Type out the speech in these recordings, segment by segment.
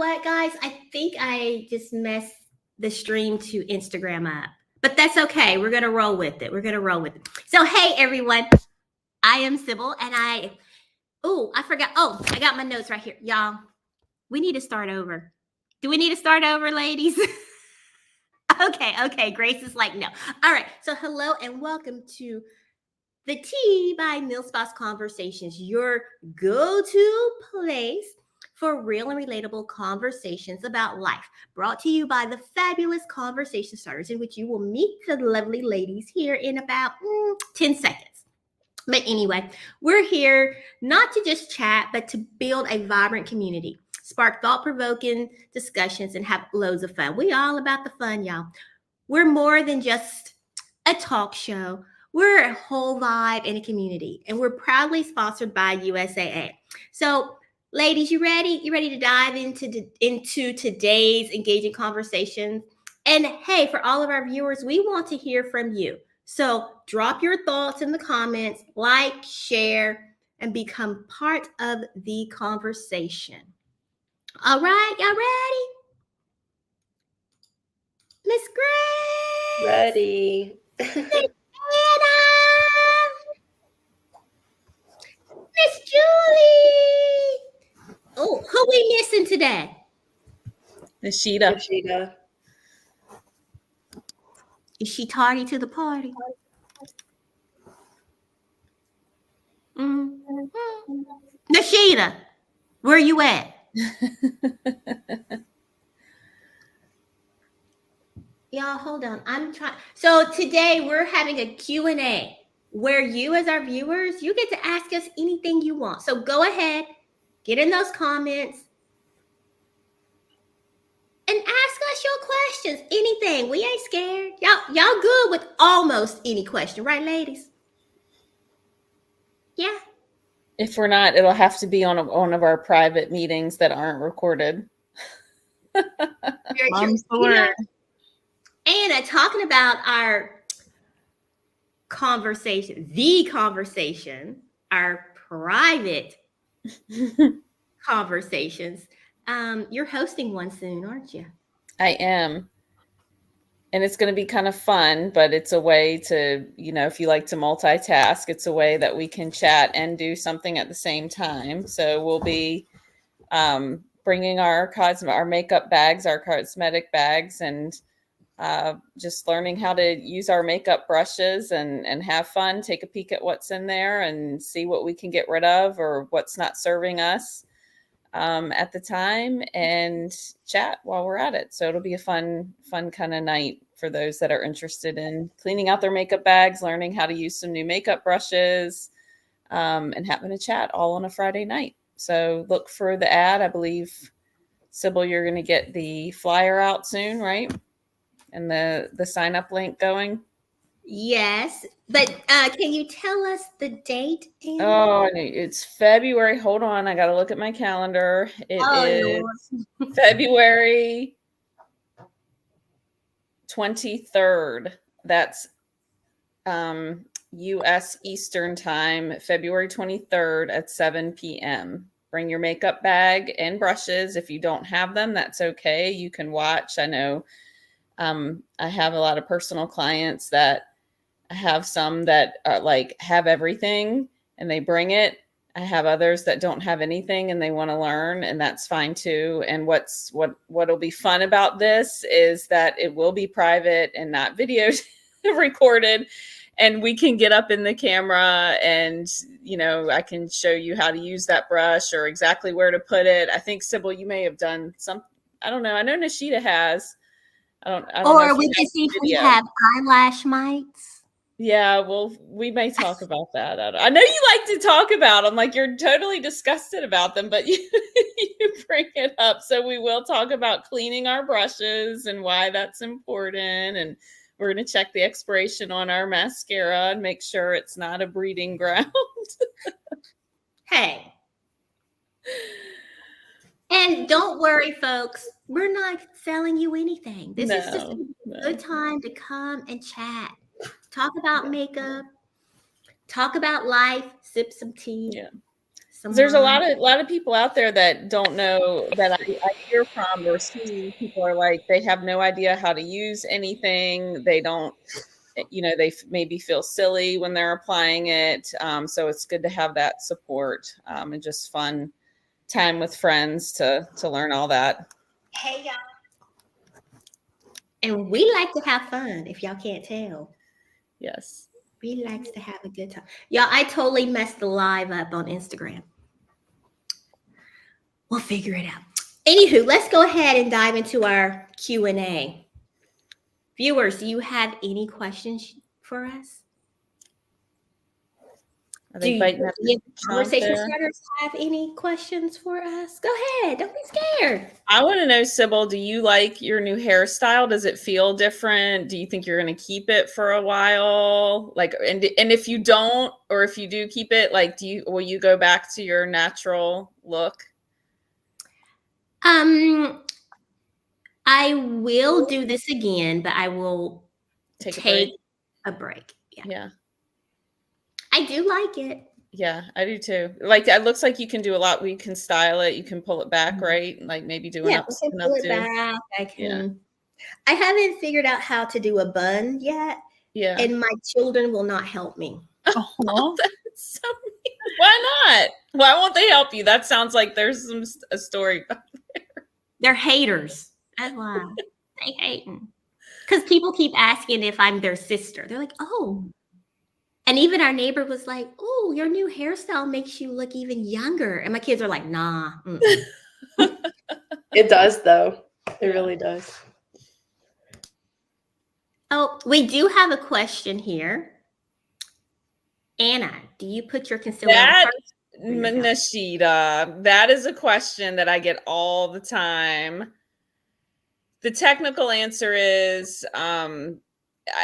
what, guys? I think I just messed the stream to Instagram up, but that's okay. We're going to roll with it. So, hey, everyone. I am Sybil, and I forgot. Oh, I got my notes right here. Y'all, we need to start over. Do we need to start over, ladies? Okay. Grace is like, no. All right. So, hello and welcome to the Tea by MilSpouse Conversations, your go-to place for real and relatable conversations about life. Brought to you by the fabulous conversation starters, in which you will meet the lovely ladies here in about 10 seconds. But anyway, we're here not to just chat, but to build a vibrant community, spark thought-provoking discussions, and have loads of fun. We all about the fun, y'all. We're more than just a talk show. We're a whole vibe in a community, and we're proudly sponsored by USAA. So, ladies, you ready? You ready to dive into today's engaging conversation? And hey, for all of our viewers, we want to hear from you. So drop your thoughts in the comments, like, share, and become part of the conversation. All right, y'all ready? Miss Grace? Ready. Anna! Miss Julie! Oh, who we missing today? Nashida. Is she tardy to the party? Mm-hmm. Nashida, where you at? Y'all, hold on. I'm trying. So today we're having a Q&A where you, as our viewers, you get to ask us anything you want. So go ahead, get in those comments, and ask us your questions. Anything. We ain't scared. Y'all good with almost any question, right, ladies? Yeah. If we're not, it'll have to be on one of our private meetings that aren't recorded. Mom's the word. Anna, talking about our conversation, our private conversations. You're hosting one soon, aren't you? I am. And it's going to be kind of fun, but it's a way to, if you like to multitask, it's a way that we can chat and do something at the same time. So we'll be bringing our makeup bags, our cosmetic bags, and just learning how to use our makeup brushes and have fun, take a peek at what's in there and see what we can get rid of or what's not serving us at the time, and chat while we're at it. So it'll be a fun kind of night for those that are interested in cleaning out their makeup bags, learning how to use some new makeup brushes, and having a chat all on a Friday night. So look for the ad. I believe, Sybil, you're going to get the flyer out soon, right? And the sign up link going? Yes, but can you tell us the date? Anna? Oh, it's February. Hold on, I got to look at my calendar. It is February 23rd. That's U.S. Eastern Time, February 23rd at 7 p.m. Bring your makeup bag and brushes. If you don't have them, that's okay. You can watch. I know I have a lot of personal clients that have some that are have everything and they bring it. I have others that don't have anything and they want to learn, and that's fine too. And what'll be fun about this is that it will be private and not video recorded, and we can get up in the camera and I can show you how to use that brush or exactly where to put it. I think, Sybil, you may have done some. I don't know. I know Nashida has. I don't or know we can see if we have eyelash mites. Yeah, well, we may talk about that. I know you like to talk about them, like you're totally disgusted about them, but you bring it up. So we will talk about cleaning our brushes and why that's important. And we're going to check the expiration on our mascara and make sure it's not a breeding ground. Hey. And don't worry, folks. We're not selling you anything. This is just a good time to come and chat. Talk about makeup. Talk about life. Sip some tea. Yeah. some There's a moms. lot of people out there that don't know, that I hear from or see. People are like, they have no idea how to use anything. They don't, they maybe feel silly when they're applying it. So it's good to have that support, and just fun time with friends to learn all that. Hey, y'all. And we like to have fun, if y'all can't tell. Yes. We likes to have a good time. Y'all, I totally messed the live up on Instagram. We'll figure it out. Anywho, let's go ahead and dive into our Q&A. Viewers, do you have any questions for us? Are Do they you, biting at the conversation there? starters have any questions for us? Go ahead. Don't be scared. I want to know, Sybil, do you like your new hairstyle? Does it feel different? Do you think you're going to keep it for a while? Like, and if you don't, or if you do keep it, like, will you go back to your natural look? I will do this again, but I will take a break. Yeah. I do like it. Yeah, I do too. Like, it looks like you can do a lot. You can style it. You can pull it back, right? Like maybe do an I can pull it back. I can. Yeah. I haven't figured out how to do a bun yet. Yeah. And my children will not help me. Oh, that's so mean. Why not? Why won't they help you? That sounds like there's a story back there. They're haters. That's why. They hating. Because people keep asking if I'm their sister. They're like, oh. And even our neighbor was like, oh, your new hairstyle makes you look even younger. And my kids are like, nah. It does, though. It really does. Oh, we do have a question here. Anna, do you put your concealer on first? Nashida, that is a question that I get all the time. The technical answer is,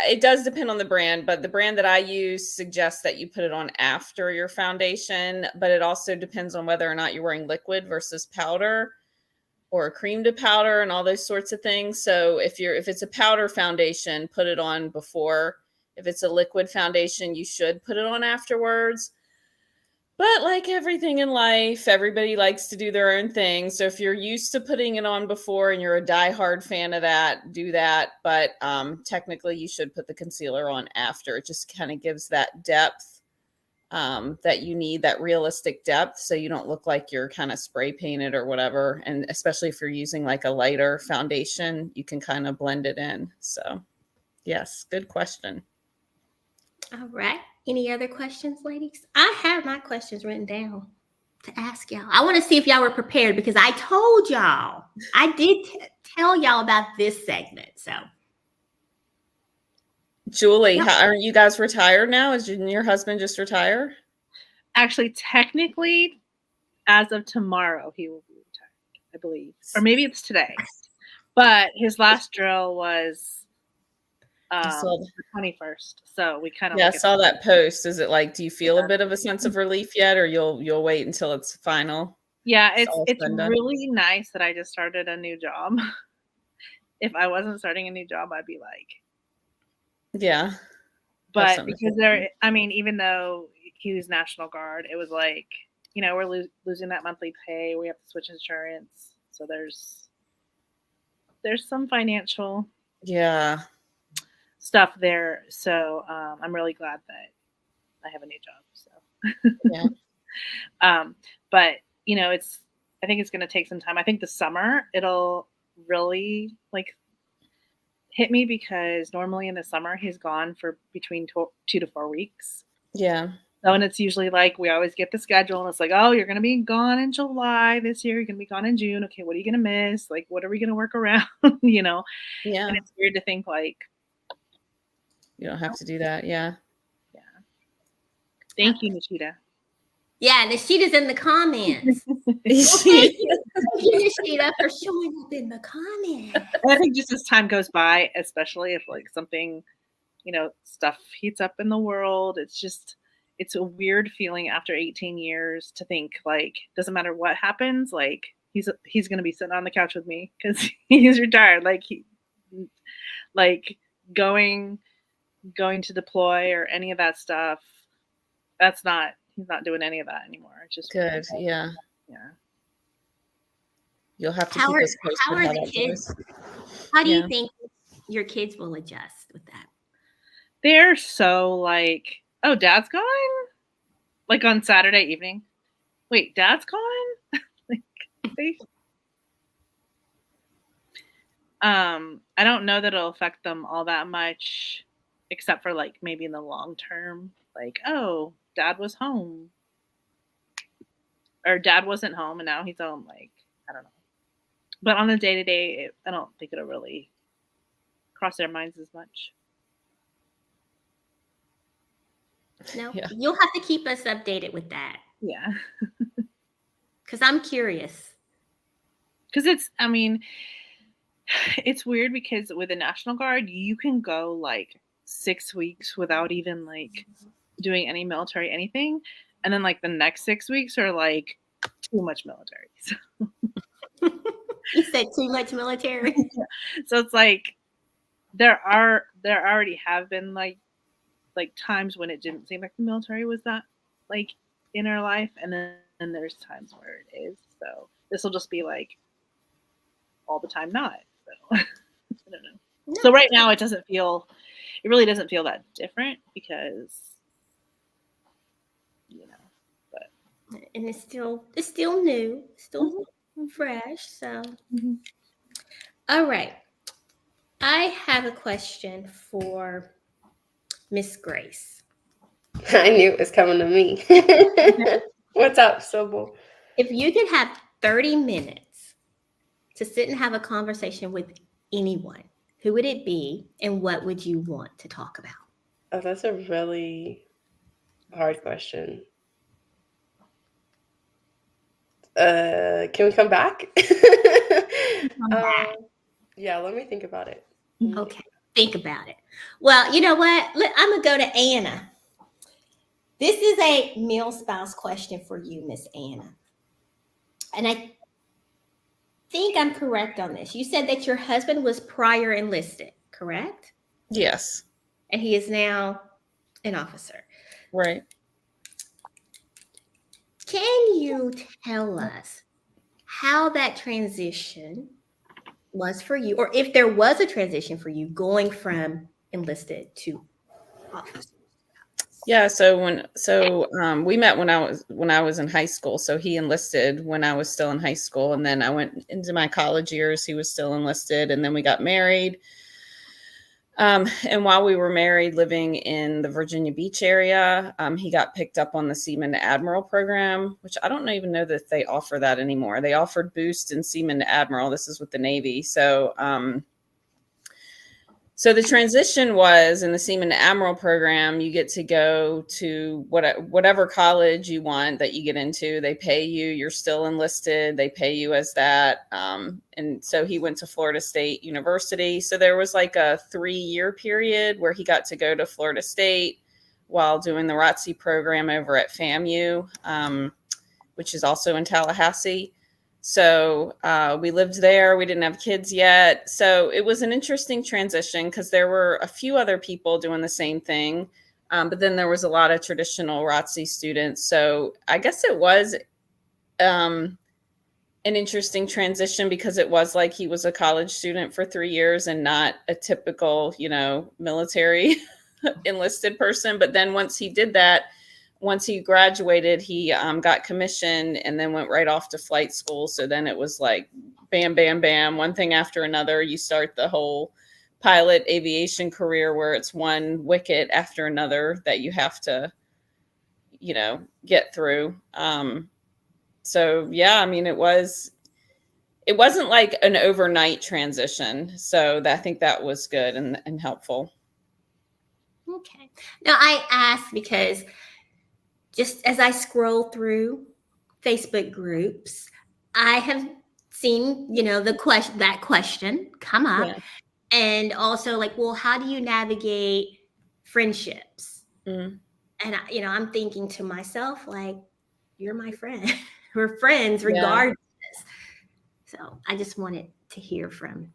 it does depend on the brand, but the brand that I use suggests that you put it on after your foundation, but it also depends on whether or not you're wearing liquid versus powder or cream to powder and all those sorts of things. So if it's a powder foundation, put it on before. If it's a liquid foundation, you should put it on afterwards. But like everything in life, everybody likes to do their own thing. So if you're used to putting it on before and you're a diehard fan of that, do that. But technically, you should put the concealer on after. It just kind of gives that depth that you need, that realistic depth, so you don't look like you're kind of spray painted or whatever. And especially if you're using like a lighter foundation, you can kind of blend it in. So yes, good question. All right. Any other questions, ladies? I have my questions written down to ask y'all. I want to see if y'all were prepared because I told y'all. I did tell y'all about this segment. So, Julie, aren't you guys retired now? Is your husband just retire? Actually, technically, as of tomorrow, he will be retired, I believe. Or maybe it's today. But his last drill was the 21st. So we kind of I saw that post. Is it like, do you feel a bit of a sense of relief yet, or you'll wait until it's final? Yeah, it's really nice that I just started a new job. If I wasn't starting a new job, I'd be like, yeah. But because even though he was National Guard, it was like, we're losing that monthly pay. We have to switch insurance. So there's some financial stuff there. So I'm really glad that I have a new job. So but I think it's going to take some time. I think the summer it'll really hit me because normally in the summer he's gone for between 2 to 4 weeks. Yeah. So, and it's usually like we always get the schedule and it's like, oh, you're going to be gone in July this year. You're going to be gone in June. Okay, what are you going to miss? Like, what are we going to work around? Yeah. And it's weird to think like you don't have to do that. Yeah. Yeah. Thank you, Nashida. Yeah, Nishida's in the comments. Thank you, Nishida, for showing up in the comments. And I think just as time goes by, especially if like something, stuff heats up in the world, it's a weird feeling after 18 years to think like, doesn't matter what happens, like he's going to be sitting on the couch with me because he's retired. Like going to deploy or any of that stuff. That's not He's not doing any of that anymore. It's just Good. Yeah. yeah. You'll have to How keep are us posted how are how the that kids? goes. How do you Yeah. think your kids will adjust with that? They're so like, oh, Dad's gone? Like on Saturday evening. Wait, Dad's gone? Like they I don't know that it'll affect them all that much, except for like maybe in the long term. Like, oh, Dad was home. Or Dad wasn't home and now he's home. Like, I don't know. But on the day to day, I don't think it'll really cross their minds as much. No, Yeah. you'll have to keep us updated with that Yeah. because I'm curious. Because I mean, it's weird because with the National Guard, you can go like 6 weeks without even like doing any military anything. And then like the next 6 weeks are like too much military. You said too much military. So it's like there already have been like times when it didn't seem like the military was that like in our life, and then there's times where it is. So this will just be like all the time not. So I don't know. No, So right now it really doesn't feel that different because but and it's still new, still Mhm. fresh. So, Mhm. all right, I have a question for Miss Grace. I knew it was coming to me. What's up, Sybil? If you could have 30 minutes to sit and have a conversation with anyone, who would it be, and what would you want to talk about? Oh, that's a really hard question. Can we come back? Yeah, let me think about it. Okay, think about it. Well, you know what? I'm gonna go to Anna. This is a MilSpouse question for you, Miss Anna. And I think I'm correct on this. You said that your husband was prior enlisted, correct? Yes. And he is now an officer. Right. Can you tell us how that transition was for you, or if there was a transition for you going from enlisted to officer? Yeah. So we met when I was in high school. So he enlisted when I was still in high school, and then I went into my college years. He was still enlisted, and then we got married. And while we were married, living in the Virginia Beach area, he got picked up on the Seaman to Admiral program, which I don't even know that they offer that anymore. They offered Boost and Seaman to Admiral. This is with the Navy. So the transition was in the Seaman to Admiral program, you get to go to whatever college you want that you get into. They pay you. You're still enlisted. They pay you as that. And so he went to Florida State University. So there was like a 3-year period where he got to go to Florida State while doing the ROTC program over at FAMU, which is also in Tallahassee. So we lived there. We didn't have kids yet. So it was an interesting transition because there were a few other people doing the same thing. But then there was a lot of traditional ROTC students. So I guess it was an interesting transition because it was like he was a college student for 3 years and not a typical, military enlisted person. But then once he did that, once he graduated, he got commissioned and then went right off to flight school. So then it was like bam, bam, bam, one thing after another. You start the whole pilot aviation career where it's one wicket after another that you have to, get through. So yeah, I mean, it wasn't like an overnight transition. So I think that was good and helpful. Okay. Now I ask because just as I scroll through Facebook groups, I have seen, that question come up. Yeah. And also like, well, how do you navigate friendships? Mm. And I'm thinking to myself, like, you're my friend. We're friends Yeah. regardless. So I just wanted to hear from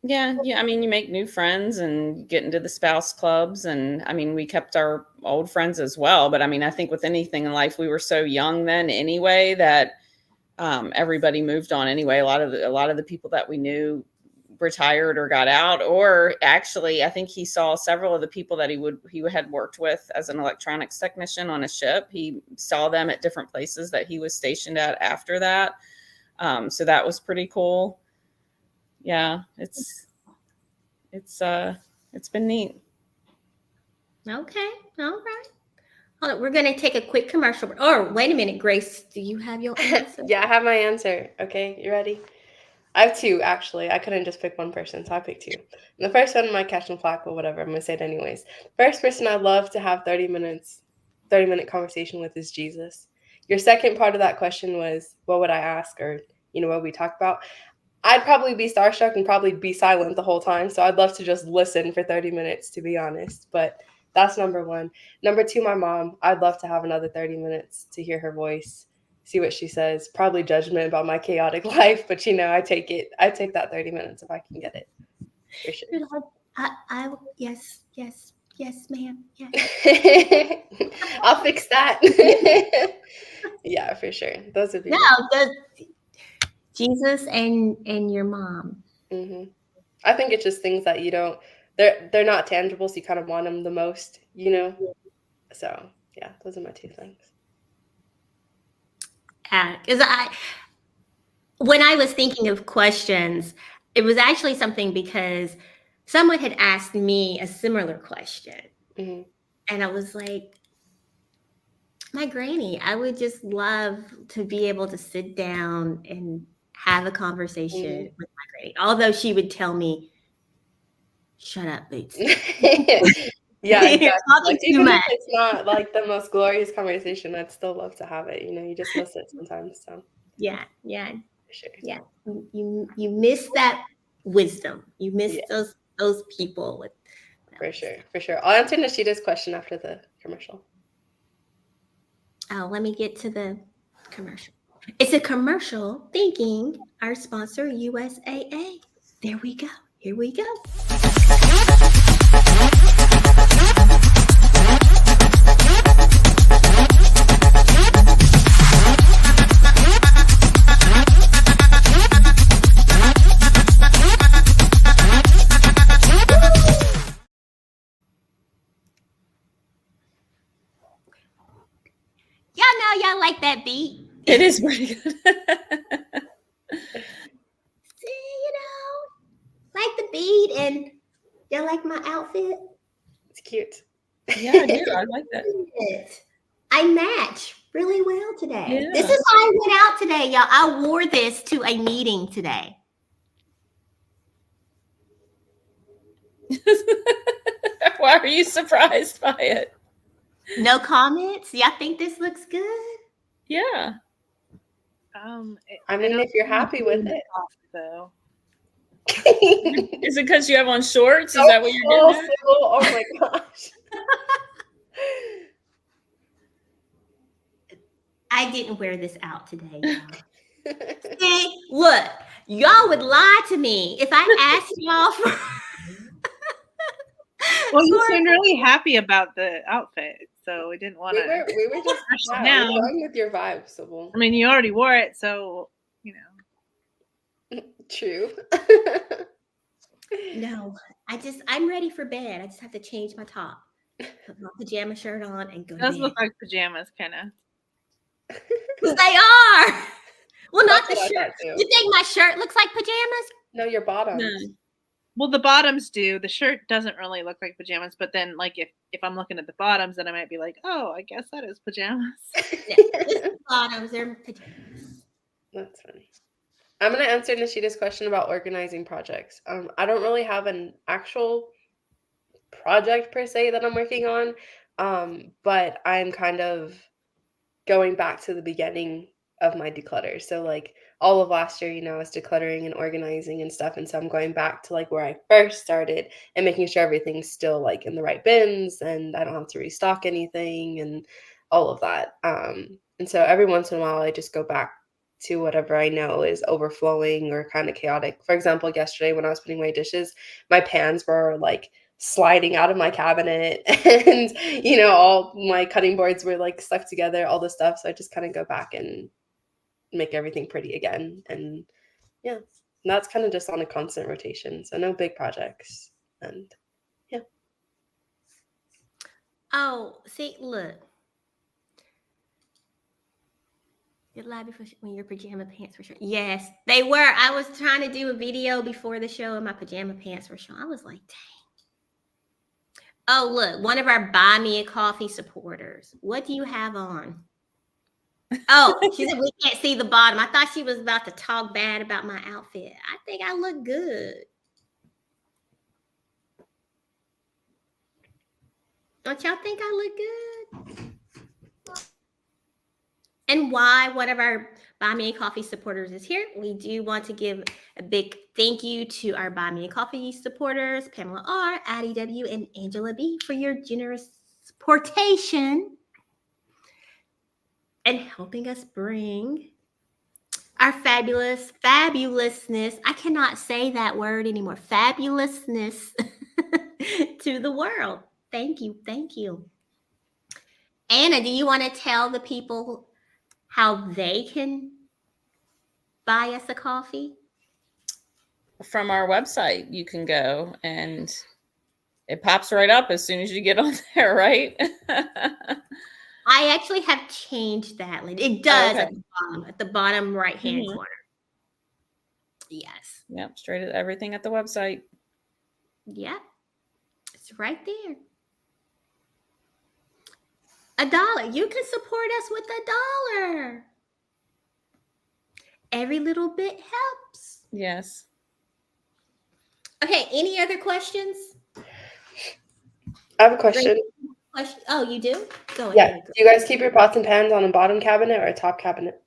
Yeah. I mean, you make new friends and get into the spouse clubs. And I mean, we kept our old friends as well. But I mean, I think with anything in life, we were so young then anyway that everybody moved on anyway. A lot of the people that we knew retired or got out, or actually, I think he saw several of the people that he had worked with as an electronics technician on a ship. He saw them at different places that he was stationed at after that. So that was pretty cool. Yeah, it's been neat. Okay. All right. Hold on. We're going to take a quick commercial. Oh, wait a minute, Grace. Do you have your answer? Yeah, I have my answer. Okay, you ready? I have two, actually. I couldn't just pick one person, so I picked two. And the first one might catch some flack, but whatever. I'm going to say it anyways. First person I'd love to have 30-minute conversation with is Jesus. Your second part of that question was, what would I ask, or, what we talk about? I'd probably be starstruck and probably be silent the whole time. So I'd love to just listen for 30 minutes, to be honest. But that's number one. Number two, my mom. I'd love to have another 30 minutes to hear her voice, see what she says. Probably judgment about my chaotic life, but I take it. I take that 30 minutes if I can get it. For sure. You're like, yes, ma'am. Yes. I'll fix that. Yeah, for sure. Those would be Jesus and your mom. Mm-hmm. I think it's just things that they're not tangible, so you kind of want them the most, So yeah, those are my two things. Because when I was thinking of questions, it was actually something because someone had asked me a similar question. Mm-hmm. And I was like, my granny, I would just love to be able to sit down and have a conversation with my granny. Although she would tell me, shut up, Boots. Yeah, exactly. Like, even if much. it's not like the most glorious conversation, I'd still love to have it. You just miss it sometimes. So Yeah. for sure. Yeah. You miss that wisdom. You miss those people with for sure. I'll answer Nishida's question after the commercial. Oh, let me get to the commercial. It's a commercial thanking our sponsor, USAA. There we go. Here we go. Y'all like that beat? It is pretty good. See, like the beat, and y'all like my outfit? It's cute. Yeah, I do. I like that. I match really well today. Yeah. This is how I went out today, y'all. I wore this to a meeting today. Why are you surprised by it? No comments? Y'all think this looks good? Yeah. I mean, if you're happy with it. So. Is it because you have on shorts? Is that what you're getting at? Oh my gosh. I didn't wear this out today, y'all. See, look, y'all would lie to me if I asked y'all for. Well, you seemed really happy about the outfit, so we didn't want to. We were just now. we're going with your vibe, so I mean, you already wore it, so True. No, I'm ready for bed. I just have to change my top, put my pajama shirt on, and go to Those bed. look like pajamas, kind of. They are. Well, not the That's what I shirt. thought, too. You think my shirt looks like pajamas? No, your bottoms. No. Well, the bottoms do. The shirt doesn't really look like pajamas, but then, like, if I'm looking at the bottoms, then I might be like, oh, I guess that is pajamas. Yeah, bottoms, they're pajamas. That's funny. I'm going to answer Nishida's question about organizing projects. I don't really have an actual project per se that I'm working on, but I'm kind of going back to the beginning of my declutter. So like all of last year, I was decluttering and organizing and stuff. And so I'm going back to like where I first started and making sure everything's still like in the right bins and I don't have to restock anything and all of that. And so every once in a while, I just go back to whatever I know is overflowing or kind of chaotic. For example, yesterday when I was putting away dishes, my pans were like sliding out of my cabinet and all my cutting boards were like stuck together, all this stuff. So I just kind of go back and make everything pretty again. And yeah, and that's kind of just on a constant rotation. So no big projects. And yeah. Oh, see, look. You're live before when your pajama pants were showing. Yes, they were. I was trying to do a video before the show and my pajama pants were showing. I was like, dang. Oh, look, one of our Buy Me a Coffee supporters. What do you have on? Oh, she said we can't see the bottom. I thought she was about to talk bad about my outfit. I think I look good. Don't y'all think I look good? And why one of our Buy Me a Coffee supporters is here, we do want to give a big thank you to our Buy Me a Coffee supporters, Pamela R., Addie W., and Angela B., for your generous supportation and helping us bring our fabulousness, I cannot say that word anymore, fabulousness to the world. Thank you. Thank you. Anna, do you want to tell the people how they can buy us a coffee? From our website, you can go and it pops right up as soon as you get on there, right? I actually have changed that. It does okay. at the bottom right-hand Mhm. corner. Yes. Yep, straight at everything at the website. Yep. It's right there. $1. You can support us with $1. Every little bit helps. Yes. Okay, any other questions? I have a question. Oh, you do? Go Yeah. ahead. Do you guys keep your pots and pans on a bottom cabinet or a top cabinet?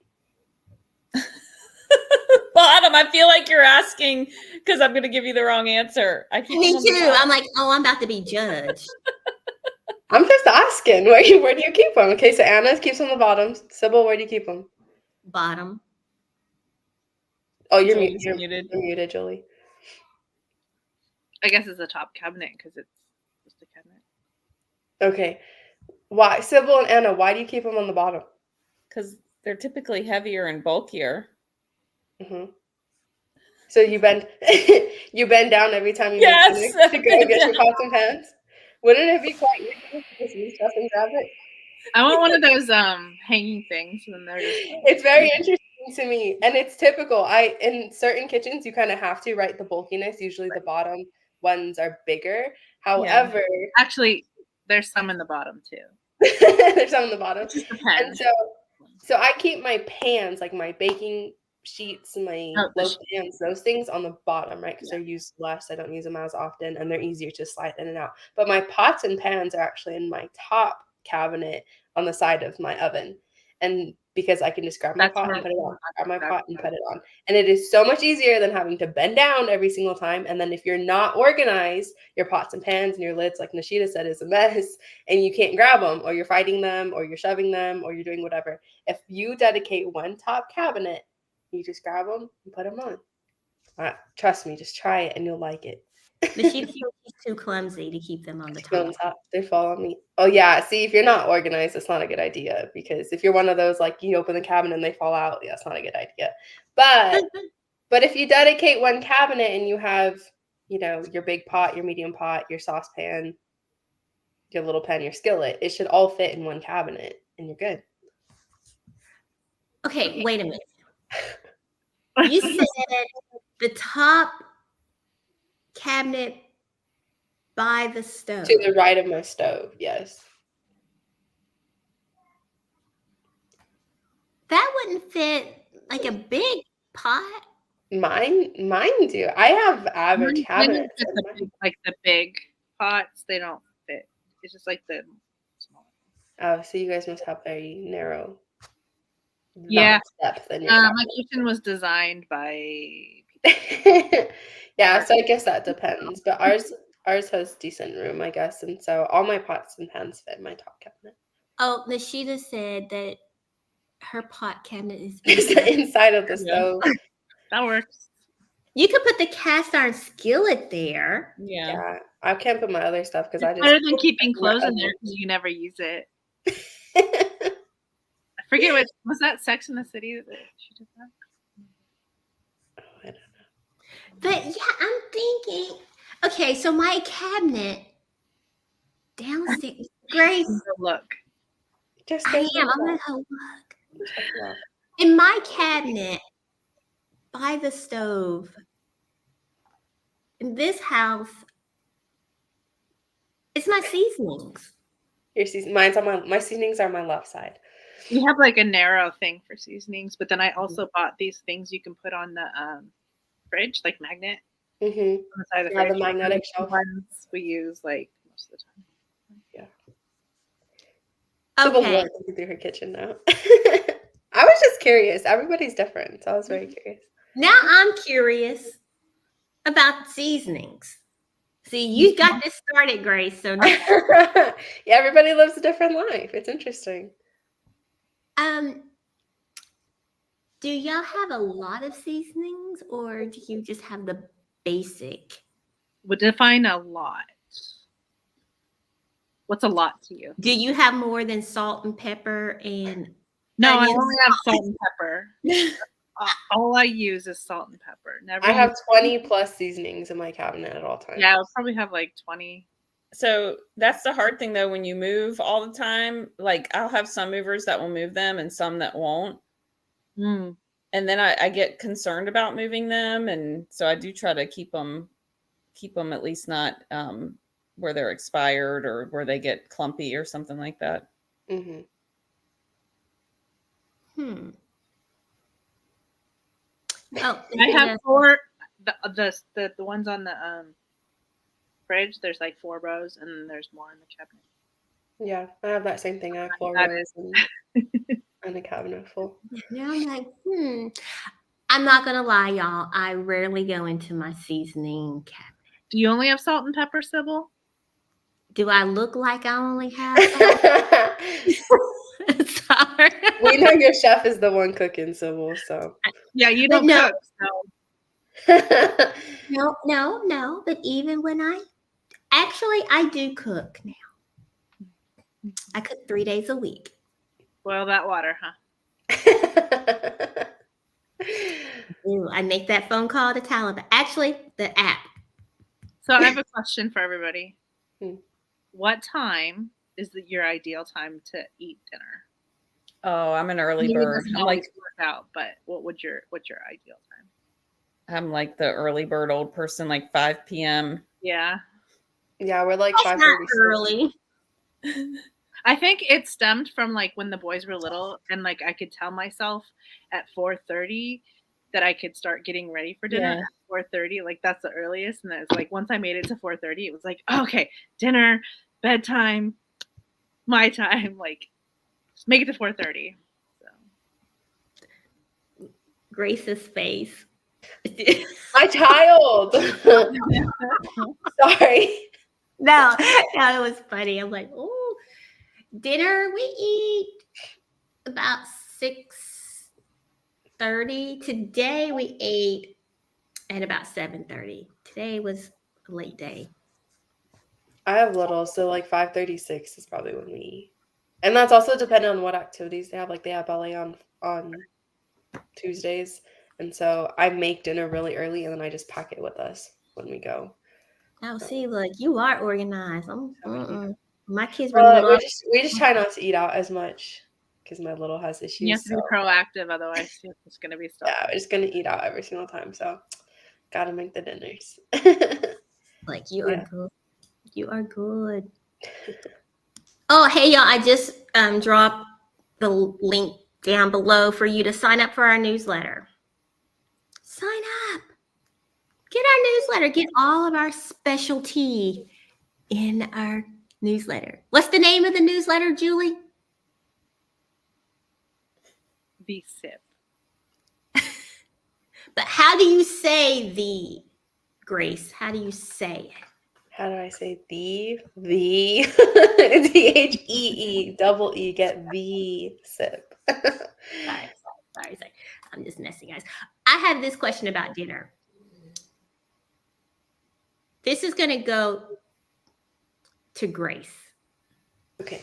Bottom. I feel like you're asking because I'm going to give you the wrong answer. I keep Me them on the too. bottom. I'm like, oh, I'm about to be judged. I'm just asking. Where do you keep them? Okay, so Anna keeps on the bottom. Sybil, where do you keep them? Bottom. Oh, you're Julie's muted. You're muted, Julie. I guess it's a top cabinet because it's just a cabinet. Okay. Why, Sybil and Anna, why do you keep them on the bottom? Because they're typically heavier and bulkier. Mm-hmm. So you bend you bend down every time you Yes, make to go get your pots and pans? Wouldn't it be quite easy to just reach up and grab it? I want one of those hanging things, and then they're just. It's very interesting to me, and it's typical. In certain kitchens, you kind of have to, right? The bulkiness. Usually, the bottom ones are bigger. However, actually, there's some in the bottom too. there's some in the bottom, It just depends. and so I keep my pans, like my baking sheets, my loaf pans, those things on the bottom, right? Because they're used less. I don't use them as often, and they're easier to slide in and out. But my pots and pans are actually in my top cabinet on the side of my oven, and because I can just grab my pot and put it on, grab my pot and put it on, and it is so much easier than having to bend down every single time. And then if you're not organized, your pots and pans and your lids, like Nishita said, is a mess, and you can't grab them, or you're fighting them, or you're shoving them, or you're doing whatever. If you dedicate one top cabinet, you just grab them and put them on. Trust me, just try it and you'll like it. She's too clumsy to keep them on the top. They fall on me. Oh yeah, see, if you're not organized, it's not a good idea, because if you're one of those, like, you open the cabinet and they fall out, yeah, it's not a good idea. But if you dedicate one cabinet and you have, your big pot, your medium pot, your saucepan, your little pan, your skillet, it should all fit in one cabinet and you're good. Okay, wait a minute. You said the top cabinet by the stove. To the right of my stove, yes. That wouldn't fit like a big pot. Mine do. I have average cabinets. Like the big pots, they don't fit. It's just like the small. Oh, so you guys must have very narrow. Depth in your my kitchen was designed by people. Yeah, so I guess that depends. But ours has decent room, I guess, and so all my pots and pans fit in my top cabinet. Oh, Nishita said that her pot cabinet is It's big. the inside of the Yeah. stove. That works. You could put the cast iron skillet there. Yeah. Yeah, I can't put my other stuff because I It's just better than keeping my clothes in oven. there because you never use it. I forget what was that Sex in the City that she did that. I don't know. But yeah, I'm thinking. Okay, so my cabinet downstairs. Grace, Look. Just I go am. check I'm it gonna out. go look. Check it out. In my cabinet by the stove in this house, it's my seasonings. Your mine's on my seasonings are on my left side. We have like a narrow thing for seasonings, but then I also bought these things you can put on the fridge, like magnet Mm-hmm. on the side of the Yeah, fridge. the magnetic The shelf. ones we use like most of the time. Sybil Okay, looking through her kitchen now. I was just curious. Everybody's different, so I was very curious. now I'm curious about seasonings. See, you got this started, Grace. So now, Yeah, everybody lives a different life. It's interesting. do y'all have a lot of seasonings, or do you just have the basic? Would define a lot. What's a lot to you? Do you have more than salt and pepper and No, I onions? only have salt and pepper. All I use is salt and pepper. Never. I have use- 20 plus seasonings in my cabinet at all times. Yeah, I'll probably have like 20. So that's the hard thing though, when you move all the time. Like I'll have some movers that will move them and some that won't. Mm. And then I get concerned about moving them. And so I do try to keep them at least not where they're expired or where they get clumpy or something like that. Mm-hmm. Oh, I have 4. The ones on the fridge. There's like 4 rows, and then there's more in the cabinet. Yeah, I have that same thing. I have 4 That rows and a cabinet full. now I'm like, I'm not gonna lie, y'all. I rarely go into my seasoning cabinet. Do you only have salt and pepper, Sybil? Do I look like I only have salt? Sorry. We know your chef is the one cooking, Sybil, so. Yeah, you But don't no. cook. So. No. But even when I do cook now. I cook 3 days a week. Boil that water, huh? Ooh, I make that phone call to Taliban. Actually, the app. So I have a question for everybody. Hmm. What time is your ideal time to eat dinner? Oh, I'm an early Maybe it bird. doesn't I'm always like work out, but what's your ideal time? I'm like the early bird old person, like 5 p.m. Yeah, Yeah, we're like That's 5:30. not early. I think it stemmed from like when the boys were little, and like I could tell myself at 4:30 that I could start getting ready for dinner. Yeah. At 4:30, like that's the earliest, and then it's like once I made it to 4:30, it was like okay, dinner, bedtime, my time, like just make it to 4:30. So. Grace's face. My child. Sorry. No, it was funny. I'm like, oh, dinner we eat about 6:30. Today we ate at about 7:30. Today was a late day. I have little, so like 5:36 is probably when we eat. And that's also dependent on what activities they have. Like they have ballet on Tuesdays. And so I make dinner really early and then I just pack it with us when we go. Oh, see, look, you are organized. My kids were Well, little. we just try not to eat out as much because my little has issues. You have to be proactive, otherwise it's going to be stuff. Yeah, we're just gonna eat out every single time. So gotta make the dinners. Like you are good. You are good. Oh, hey y'all! I just dropped the link down below for you to sign up for our newsletter. Sign up. Get our newsletter. Get all of our specialty in our newsletter. What's the name of the newsletter, Julie? The sip. But how do you say the, Grace? How do you say it? How do I say the THEE double E, get the sip. Sorry. I'm just messing, guys. I have this question about dinner. This is going to go to Grace. Okay.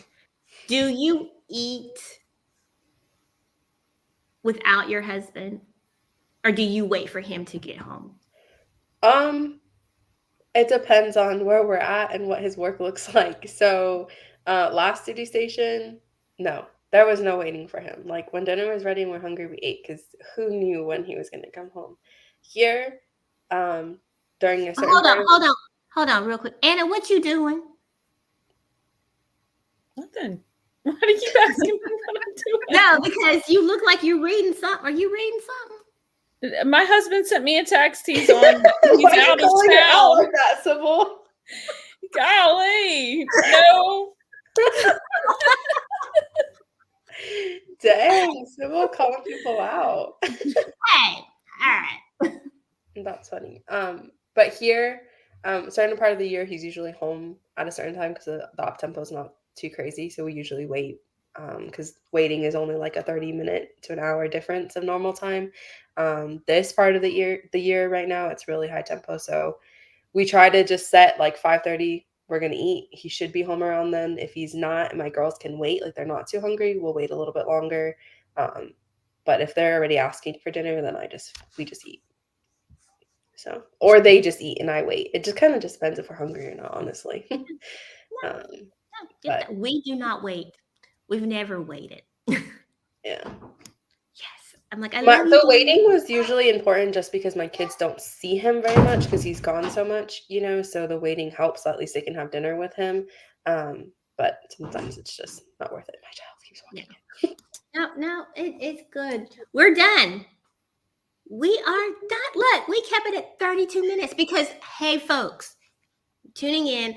Do you eat without your husband, or do you wait for him to get home? It depends on where we're at and what his work looks like. So, last duty station, no, there was no waiting for him. Like when dinner was ready and we're hungry, we ate because who knew when he was going to come home. Here, during a certain part of Hold on, real quick. Anna, what you doing? Nothing. Why do you keep asking me what I'm doing? No, because you look like you're reading something. Are you reading something? My husband sent me a text. He's on. He's Why out you of calling it out town. like that, Sybil? Golly, no. Dang, Sybil calling people out. Hey, all right. That's funny. But here, certain part of the year, he's usually home at a certain time because the op tempo is not too crazy. So we usually wait because waiting is only like a 30-minute to an hour difference of normal time. This part of the year right now, it's really high tempo. So we try to just set like 5:30. We're gonna eat. He should be home around then. If he's not, and my girls can wait, like they're not too hungry, we'll wait a little bit longer. But if they're already asking for dinner, then we just eat. So, or they just eat and I wait. It just kind of just depends if we're hungry or not, honestly. But We do not wait. We've never waited. yeah. Yes. I'm like, I love you. The waiting was usually important just because my kids don't see him very much because he's gone so much, so the waiting helps. So at least they can have dinner with him. But sometimes it's just not worth it. My child keeps walking. No, it's good. We're done. We are done. Look, we kept it at 32 minutes because, hey, folks, tuning in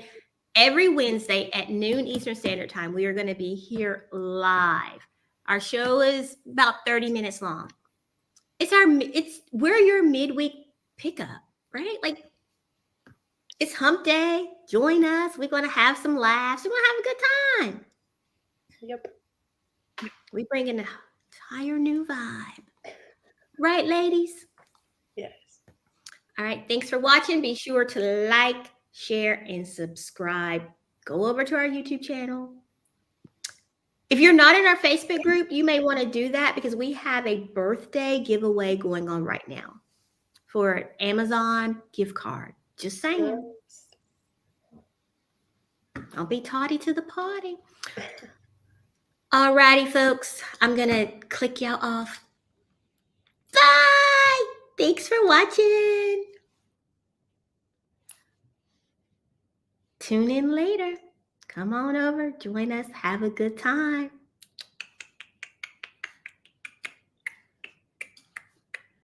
every Wednesday at noon Eastern Standard Time, we are going to be here live. Our show is about 30 minutes long. We're your midweek pickup, right? Like, it's hump day. Join us. We're going to have some laughs. We're going to have a good time. Yep. We bring an entire new vibe. Right, ladies? Yes. All right. Thanks for watching. Be sure to like, share, and subscribe. Go over to our YouTube channel. If you're not in our Facebook group, you may want to do that because we have a birthday giveaway going on right now for an Amazon gift card. Just saying. I'll be toddy to the party. All righty, folks. I'm going to click y'all off. Bye. Thanks for watching. Tune in later. Come on over. Join us. Have a good time.